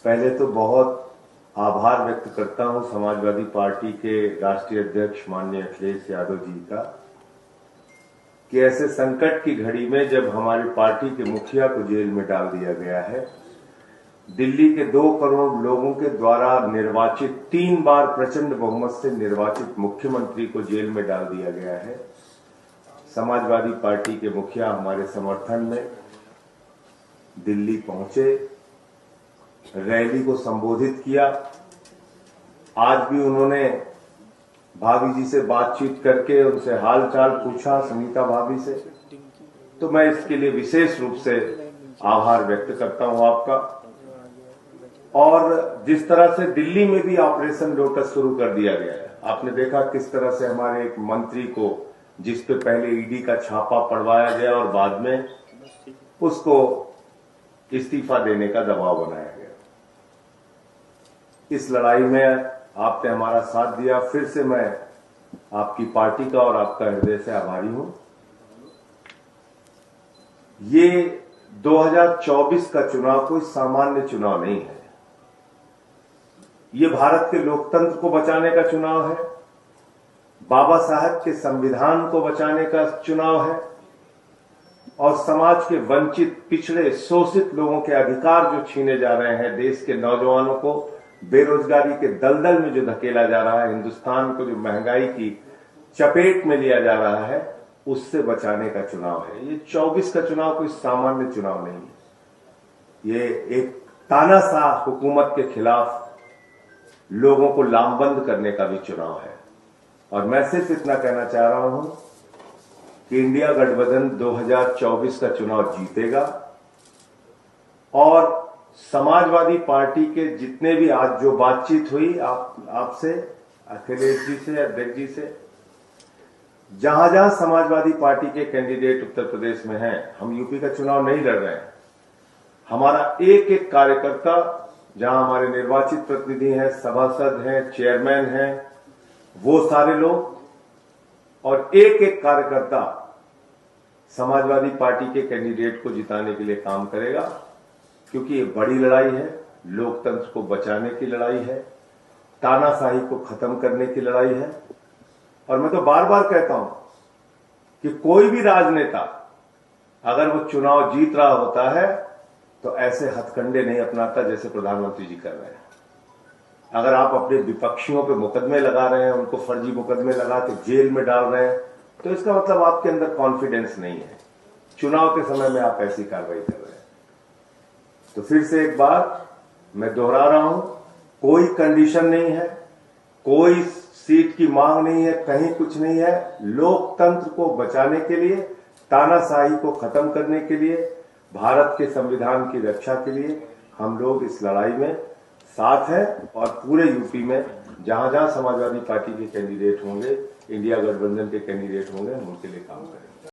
पहले तो बहुत आभार व्यक्त करता हूं समाजवादी पार्टी के राष्ट्रीय अध्यक्ष माननीय अखिलेश यादव जी का कि ऐसे संकट की घड़ी में जब हमारी पार्टी के मुखिया को जेल में डाल दिया गया है, दिल्ली के 2 करोड़ लोगों के द्वारा निर्वाचित 3 बार प्रचंड बहुमत से निर्वाचित मुख्यमंत्री को जेल में डाल दिया गया है। समाजवादी पार्टी के मुखिया हमारे समर्थन में दिल्ली पहुंचे, रैली को संबोधित किया। आज भी उन्होंने भाभी जी से बातचीत करके उनसे हाल चाल पूछा, सुनीता भाभी से। तो मैं इसके लिए विशेष रूप से आभार व्यक्त करता हूं आपका। और जिस तरह से दिल्ली में भी ऑपरेशन लोटस शुरू कर दिया गया है, आपने देखा किस तरह से हमारे एक मंत्री को, जिस पे पहले ईडी का छापा पड़वाया गया और बाद में उसको इस्तीफा देने का दबाव बनाया गया। इस लड़ाई में आपने हमारा साथ दिया। फिर से मैं आपकी पार्टी का और आपका हृदय से आभारी हूं। ये 2024 का चुनाव कोई सामान्य चुनाव नहीं है। ये भारत के लोकतंत्र को बचाने का चुनाव है, बाबा साहब के संविधान को बचाने का चुनाव है और समाज के वंचित, पिछड़े, शोषित लोगों के अधिकार जो छीने जा रहे हैं, देश के नौजवानों को बेरोजगारी के दलदल में जो धकेला जा रहा है, हिंदुस्तान को जो महंगाई की चपेट में लिया जा रहा है, उससे बचाने का चुनाव है। ये 24 का चुनाव कोई सामान्य चुनाव नहीं है। ये एक तानाशाह हुकूमत के खिलाफ लोगों को लामबंद करने का भी चुनाव है। और मैं सिर्फ इतना कहना चाह रहा हूं कि इंडिया गठबंधन 2024 का चुनाव जीतेगा और समाजवादी पार्टी के जितने भी आज जो बातचीत हुई आपसे, अखिलेश जी से, अध्यक्ष जी से, जहां जहां समाजवादी पार्टी के कैंडिडेट उत्तर प्रदेश में हैं, हम यूपी का चुनाव नहीं लड़ रहे हैं। हमारा एक एक कार्यकर्ता, जहां हमारे निर्वाचित प्रतिनिधि हैं, सभासद हैं, चेयरमैन हैं, वो सारे लोग और एक एक कार्यकर्ता समाजवादी पार्टी के कैंडिडेट को जिताने के लिए काम करेगा, क्योंकि ये बड़ी लड़ाई है, लोकतंत्र को बचाने की लड़ाई है, तानाशाही को खत्म करने की लड़ाई है। और मैं तो बार बार कहता हूं कि कोई भी राजनेता अगर वो चुनाव जीत रहा होता है तो ऐसे हथकंडे नहीं अपनाता जैसे प्रधानमंत्री जी कर रहे हैं। अगर आप अपने विपक्षियों पे मुकदमे लगा रहे हैं, उनको फर्जी मुकदमे लगा के जेल में डाल रहे हैं, तो इसका मतलब आपके अंदर कॉन्फिडेंस नहीं है। चुनाव के समय में आप ऐसी कार्रवाई कर रहे हैं। तो फिर से एक बार मैं दोहरा रहा हूं, कोई कंडीशन नहीं है, कोई सीट की मांग नहीं है, कहीं कुछ नहीं है। लोकतंत्र को बचाने के लिए, तानाशाही को खत्म करने के लिए, भारत के संविधान की रक्षा के लिए हम लोग इस लड़ाई में साथ हैं। और पूरे यूपी में जहां जहां समाजवादी पार्टी के कैंडिडेट होंगे, इंडिया गठबंधन के कैंडिडेट होंगे, हम उनके लिए काम करेंगे।